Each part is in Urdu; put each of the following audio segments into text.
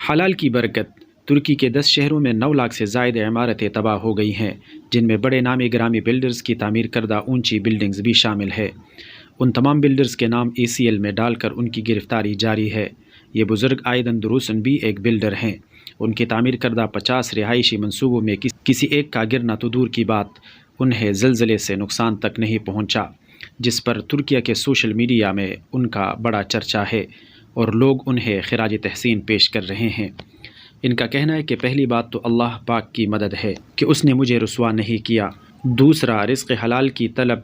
حلال کی برکت۔ ترکی کے 10 شہروں میں 9 لاکھ سے زائد عمارتیں تباہ ہو گئی ہیں، جن میں بڑے نامی گرامی بلڈرز کی تعمیر کردہ اونچی بلڈنگز بھی شامل ہے۔ ان تمام بلڈرز کے نام ACL میں ڈال کر ان کی گرفتاری جاری ہے۔ یہ بزرگ آئدن دروسن بھی ایک بلڈر ہیں۔ ان کی تعمیر کردہ 50 رہائشی منصوبوں میں کسی ایک کا گرنا تو دور کی بات، انہیں زلزلے سے نقصان تک نہیں پہنچا، جس پر ترکیہ کے سوشل میڈیا میں ان کا بڑا چرچا ہے اور لوگ انہیں خراج تحسین پیش کر رہے ہیں۔ ان کا کہنا ہے کہ پہلی بات تو اللہ پاک کی مدد ہے کہ اس نے مجھے رسوا نہیں کیا، دوسرا رزق حلال کی طلب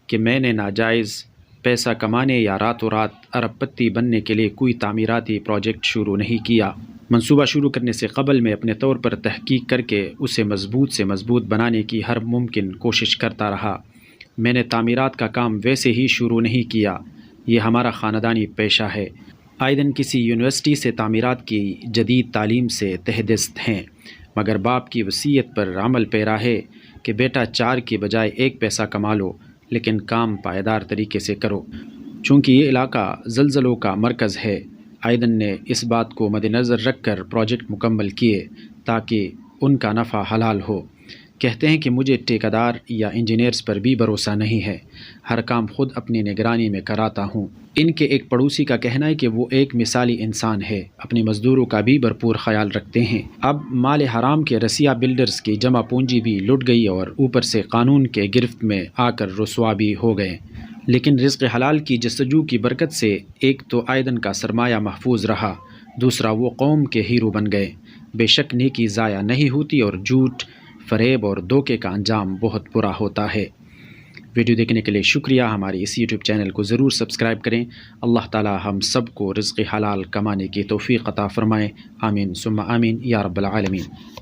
کہ میں نے ناجائز پیسہ کمانے یا راتوں رات ارب پتی بننے کے لیے کوئی تعمیراتی پروجیکٹ شروع نہیں کیا۔ منصوبہ شروع کرنے سے قبل میں اپنے طور پر تحقیق کر کے اسے مضبوط سے مضبوط بنانے کی ہر ممکن کوشش کرتا رہا۔ میں نے تعمیرات کا کام ویسے ہی شروع نہیں کیا، یہ ہمارا خاندانی پیشہ ہے۔ آئدن کسی یونیورسٹی سے تعمیرات کی جدید تعلیم سے تہ دست ہیں، مگر باپ کی وصیت پر عمل پیرا ہے کہ بیٹا 4 کی بجائے 1 پیسہ کما لو، لیکن کام پائیدار طریقے سے کرو۔ چونکہ یہ علاقہ زلزلوں کا مرکز ہے، آئدن نے اس بات کو مد نظر رکھ کر پروجیکٹ مکمل کیے تاکہ ان کا نفع حلال ہو۔ کہتے ہیں کہ مجھے ٹھیکیدار یا انجینئرز پر بھی بھروسہ نہیں ہے، ہر کام خود اپنی نگرانی میں کراتا ہوں۔ ان کے ایک پڑوسی کا کہنا ہے کہ وہ ایک مثالی انسان ہے، اپنے مزدوروں کا بھی بھرپور خیال رکھتے ہیں۔ اب مال حرام کے رسیا بلڈرز کی جمع پونجی بھی لٹ گئی اور اوپر سے قانون کے گرفت میں آ کر رسوا بھی ہو گئے۔ لیکن رزق حلال کی جستجو کی برکت سے ایک تو آئدن کا سرمایہ محفوظ رہا، دوسرا وہ قوم کے ہیرو بن گئے۔ بے شک نیکی ضائع نہیں ہوتی اور جھوٹ، فریب اور دھوکے کا انجام بہت برا ہوتا ہے۔ ویڈیو دیکھنے کے لیے شکریہ۔ ہماری اس YouTube چینل کو ضرور سبسکرائب کریں۔ اللہ تعالی ہم سب کو رزق حلال کمانے کی توفیق عطا فرمائے۔ آمین ثم آمین یا رب العالمین۔